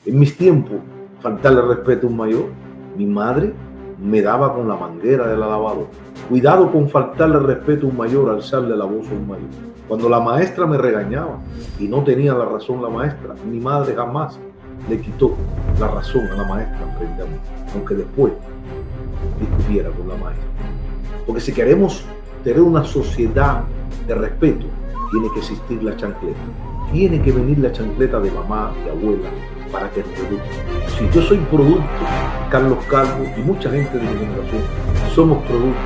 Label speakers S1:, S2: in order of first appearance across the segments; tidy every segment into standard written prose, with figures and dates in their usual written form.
S1: En mis tiempos, faltarle respeto a un mayor, mi madre me daba con la manguera de la lavadora. Cuidado con faltarle respeto a un mayor, alzarle la voz a un mayor. Cuando la maestra me regañaba y no tenía la razón la maestra, mi madre jamás le quitó la razón a la maestra frente a mí, aunque después discutiera con la maestra. Porque si queremos tener una sociedad de respeto, tiene que existir la chancleta. Tiene que venir la chancleta de mamá, de abuela, para que el producto. Si yo soy producto, Carlos Calvo y mucha gente de mi generación, somos producto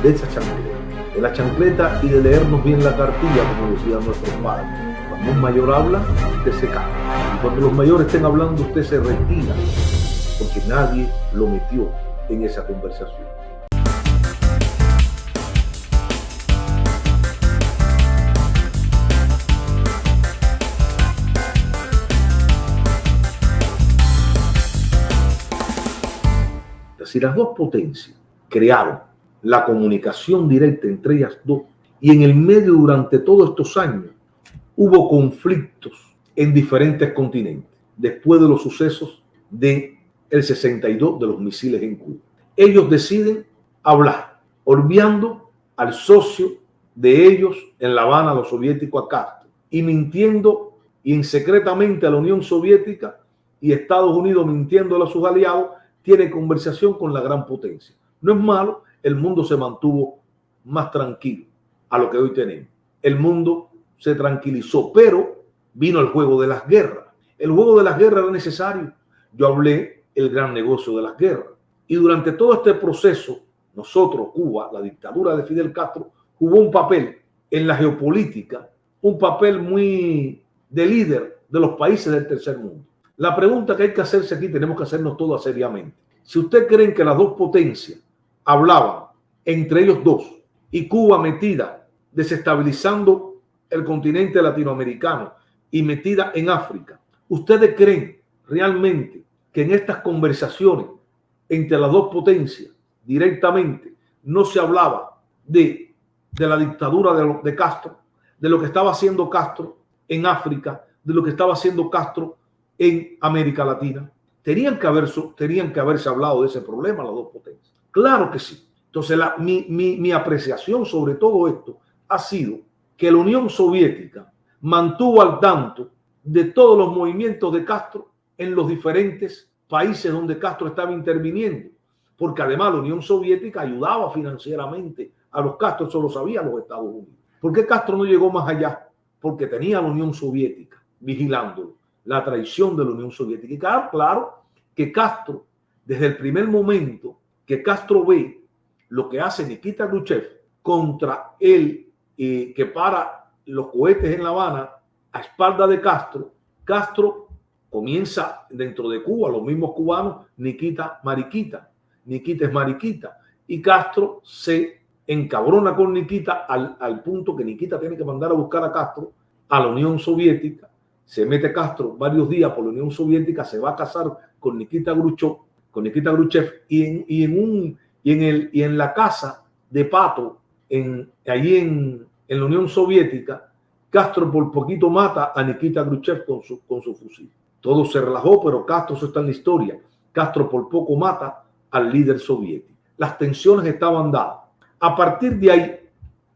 S1: de esa chancleta, de la chancleta y de leernos bien la cartilla, como decían nuestros padres. Cuando un mayor habla, usted se calla. Y cuando los mayores estén hablando, usted se retira, porque nadie lo metió en esa conversación. Si las dos potencias crearon la comunicación directa entre ellas dos y en el medio durante todos estos años hubo conflictos en diferentes continentes después de los sucesos del 62 de los misiles en Cuba. Ellos deciden hablar, olvidando al socio de ellos en La Habana, los soviéticos, a Castro, y mintiendo y secretamente a la Unión Soviética y Estados Unidos mintiéndole a sus aliados, tiene conversación con la gran potencia. No es malo, el mundo se mantuvo más tranquilo a lo que hoy tenemos. El mundo se tranquilizó, pero vino el juego de las guerras. El juego de las guerras era necesario. Yo hablé el gran negocio de las guerras. Y durante todo este proceso, nosotros, Cuba, la dictadura de Fidel Castro, jugó un papel en la geopolítica, un papel muy de líder de los países del tercer mundo. La pregunta que hay que hacerse aquí, tenemos que hacernos todas seriamente. Si ustedes creen que las dos potencias hablaban entre ellos dos y Cuba metida desestabilizando el continente latinoamericano y metida en África, ¿ustedes creen realmente que en estas conversaciones entre las dos potencias directamente no se hablaba de la dictadura de Castro, de lo que estaba haciendo Castro en África, de lo que estaba haciendo Castro en América Latina? Tenían que haberse hablado de ese problema las dos potencias. Claro que sí. Entonces, mi apreciación sobre todo esto ha sido que la Unión Soviética mantuvo al tanto de todos los movimientos de Castro en los diferentes países donde Castro estaba interviniendo, porque además la Unión Soviética ayudaba financieramente a los Castro, eso lo sabían los Estados Unidos. ¿Por qué Castro no llegó más allá? Porque tenía a la Unión Soviética vigilándolo, la traición de la Unión Soviética. Y claro que Castro, desde el primer momento que Castro ve lo que hace Nikita Khrushchev contra él, que para los cohetes en La Habana a espalda de Castro, Castro comienza dentro de Cuba, los mismos cubanos, Nikita mariquita, Nikita es mariquita, y Castro se encabrona con Nikita al punto que Nikita tiene que mandar a buscar a Castro a la Unión Soviética. Se mete Castro varios días por la Unión Soviética, se va a casar con Nikita Khrushchev y en la casa de Pato, allí en la Unión Soviética, Castro por poquito mata a Nikita Khrushchev con su fusil. Todo se relajó, pero Castro, eso está en la historia, Castro por poco mata al líder soviético. Las tensiones estaban dadas. A partir de ahí,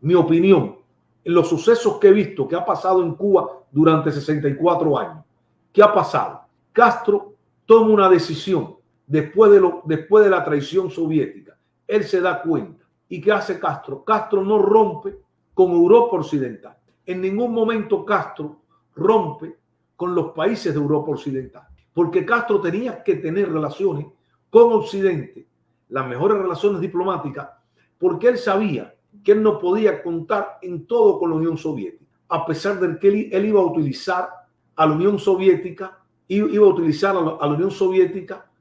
S1: mi opinión, en los sucesos que he visto que ha pasado en Cuba durante 64 años, ¿qué ha pasado? Castro toma una decisión después de la traición soviética. Él se da cuenta. ¿Y qué hace Castro? Castro no rompe con Europa Occidental. En ningún momento Castro rompe con los países de Europa Occidental, porque Castro tenía que tener relaciones con Occidente, las mejores relaciones diplomáticas, porque él sabía que él no podía contar en todo con la Unión Soviética, a pesar de que él iba a utilizar a la Unión Soviética,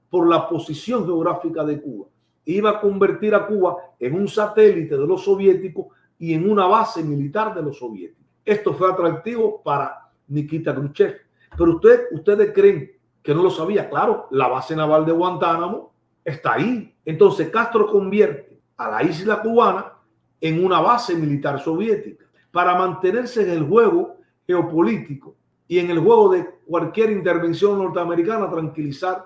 S1: por la posición geográfica de Cuba. Iba a convertir a Cuba en un satélite de los soviéticos y en una base militar de los soviéticos. Esto fue atractivo para Nikita Khrushchev. Pero ustedes creen que no lo sabía. Claro, la base naval de Guantánamo está ahí. Entonces Castro convierte a la isla cubana en una base militar soviética para mantenerse en el juego geopolítico y en el juego de cualquier intervención norteamericana tranquilizar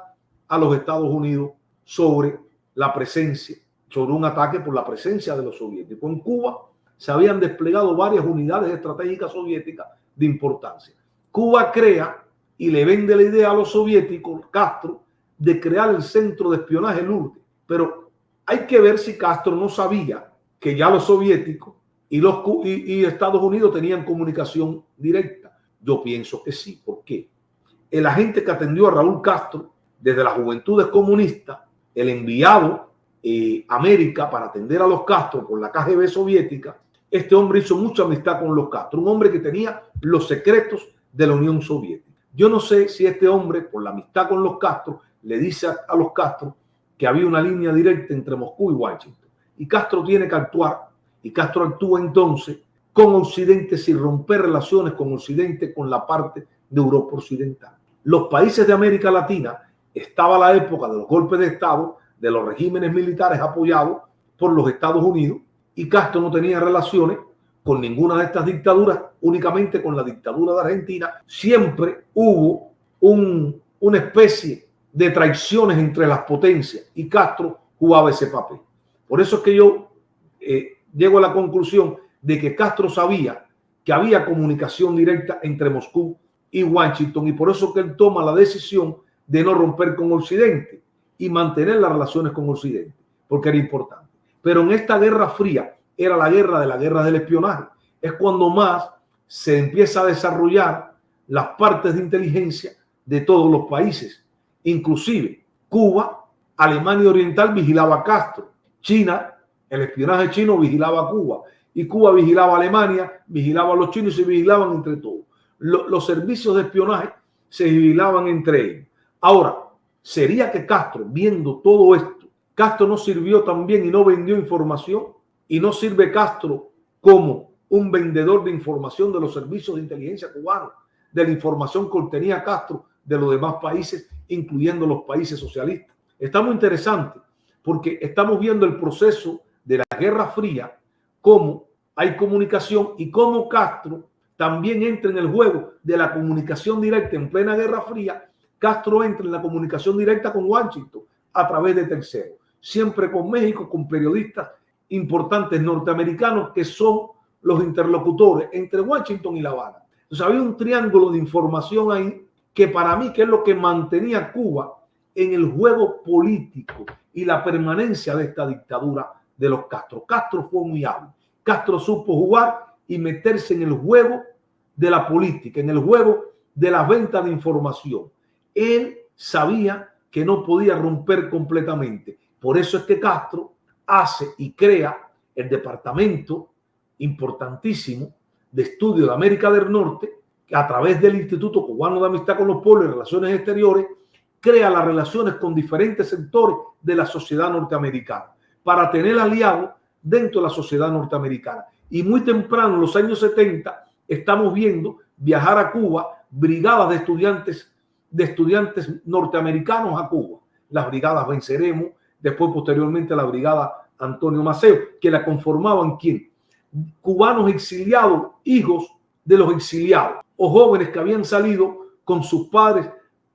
S1: a los Estados Unidos sobre la presencia, sobre un ataque por la presencia de los soviéticos. En Cuba se habían desplegado varias unidades estratégicas soviéticas de importancia. Cuba crea y le vende la idea a los soviéticos, Castro, de crear el centro de espionaje Lourdes. Pero hay que ver si Castro no sabía que ya los soviéticos y Estados Unidos tenían comunicación directa. Yo pienso que sí. ¿Por qué? El agente que atendió a Raúl Castro desde las Juventudes Comunistas, el enviado a América para atender a los Castro por la KGB soviética, este hombre hizo mucha amistad con los Castro, un hombre que tenía los secretos de la Unión Soviética. Yo no sé si este hombre, por la amistad con los Castro, le dice a los Castro que había una línea directa entre Moscú y Washington. Y Castro tiene que actuar, y Castro actúa entonces con Occidente sin romper relaciones con Occidente, con la parte de Europa Occidental. Los países de América Latina, estaba la época de los golpes de Estado, de los regímenes militares apoyados por los Estados Unidos, y Castro no tenía relaciones con ninguna de estas dictaduras, únicamente con la dictadura de Argentina. Siempre hubo una especie de traiciones entre las potencias y Castro jugaba ese papel. Por eso es que yo llego a la conclusión de que Castro sabía que había comunicación directa entre Moscú y Washington, y por eso que él toma la decisión de no romper con Occidente y mantener las relaciones con Occidente, porque era importante. Pero en esta Guerra Fría, era la guerra del espionaje, es cuando más se empieza a desarrollar las partes de inteligencia de todos los países. Inclusive Cuba, Alemania Oriental vigilaba a Castro, China, el espionaje chino vigilaba a Cuba, y Cuba vigilaba a Alemania, vigilaba a los chinos y se vigilaban entre todos. Los servicios de espionaje se vigilaban entre ellos. Ahora, ¿sería que Castro, viendo todo esto, Castro no sirvió también y no vendió información? ¿Y no sirve Castro como un vendedor de información de los servicios de inteligencia cubanos, de la información que obtenía Castro de los demás países, incluyendo los países socialistas? Está muy interesante porque estamos viendo el proceso de la Guerra Fría, cómo hay comunicación y cómo Castro también entra en el juego de la comunicación directa en plena Guerra Fría. Castro entra en la comunicación directa con Washington a través de terceros, siempre con México, con periodistas importantes norteamericanos que son los interlocutores entre Washington y La Habana. Entonces había un triángulo de información ahí que para mí que es lo que mantenía a Cuba en el juego político y la permanencia de esta dictadura de los Castro. Castro fue muy hábil. Castro supo jugar y meterse en el juego de la política, en el juego de la venta de información. Él sabía que no podía romper completamente. Por eso es que Castro hace y crea el departamento importantísimo de estudio de América del Norte, que a través del Instituto Cubano de Amistad con los Pueblos y Relaciones Exteriores crea las relaciones con diferentes sectores de la sociedad norteamericana para tener aliados dentro de la sociedad norteamericana. Y muy temprano, en los años 70, estamos viendo viajar a Cuba brigadas de estudiantes norteamericanos a Cuba. Las brigadas Venceremos, después posteriormente la brigada Antonio Maceo, que la conformaban ¿quién? Cubanos exiliados, hijos de los exiliados, o jóvenes que habían salido con sus padres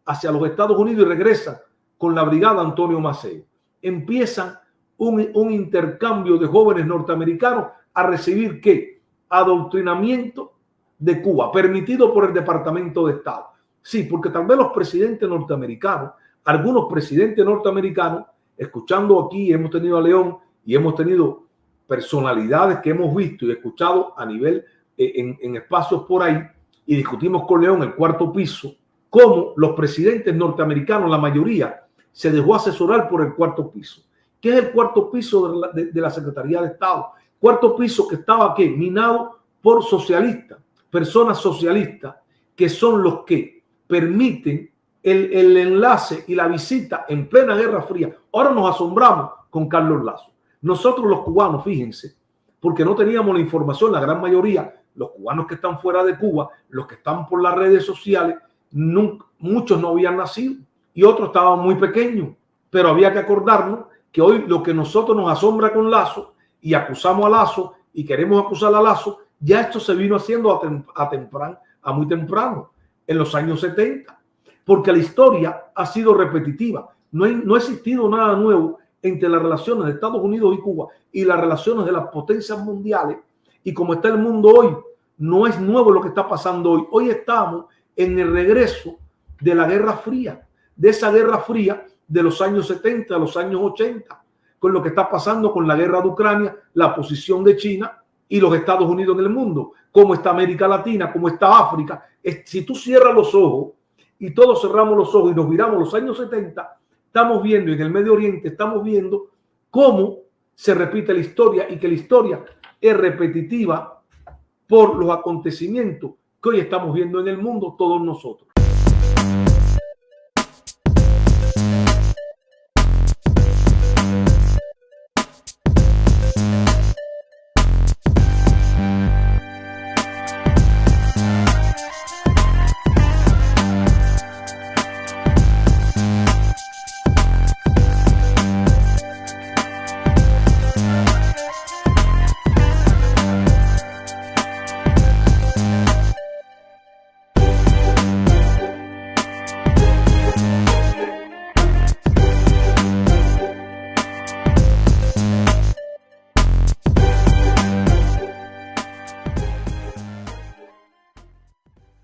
S1: hacia los Estados Unidos y regresan con la brigada Antonio Maceo. Empiezan un intercambio de jóvenes norteamericanos a recibir ¿qué? Adoctrinamiento de Cuba, permitido por el Departamento de Estado. Sí, porque tal vez los presidentes norteamericanos, algunos presidentes norteamericanos, escuchando aquí, hemos tenido a León y hemos tenido personalidades que hemos visto y escuchado a nivel en espacios por ahí, y discutimos con León el Cuarto Piso, cómo los presidentes norteamericanos, la mayoría, se dejó asesorar por el Cuarto Piso. ¿Qué es el Cuarto Piso de la Secretaría de Estado? Cuarto Piso que estaba ¿qué? Minado por socialistas, personas socialistas, que son los que permiten el enlace y la visita en plena Guerra Fría. Ahora nos asombramos con Carlos Lazo. Nosotros los cubanos, fíjense, porque no teníamos la información, la gran mayoría, los cubanos que están fuera de Cuba, los que están por las redes sociales, muchos no habían nacido y otros estaban muy pequeños, pero había que acordarnos que hoy lo que nosotros nos asombra con Lazo y acusamos a Lazo y queremos acusar a Lazo, ya esto se vino haciendo a muy temprano. en los años 70, porque la historia ha sido repetitiva. No ha existido nada nuevo entre las relaciones de Estados Unidos y Cuba y las relaciones de las potencias mundiales. Y como está el mundo hoy, no es nuevo lo que está pasando hoy. Hoy estamos en el regreso de la Guerra Fría, de esa Guerra Fría de los años 70 a los años 80, con lo que está pasando con la guerra de Ucrania, la posición de China y los Estados Unidos en el mundo, cómo está América Latina, cómo está África. Si tú cierras los ojos y todos cerramos los ojos y nos miramos los años 70, estamos viendo, y en el Medio Oriente estamos viendo cómo se repite la historia y que la historia es repetitiva por los acontecimientos que hoy estamos viendo en el mundo todos nosotros.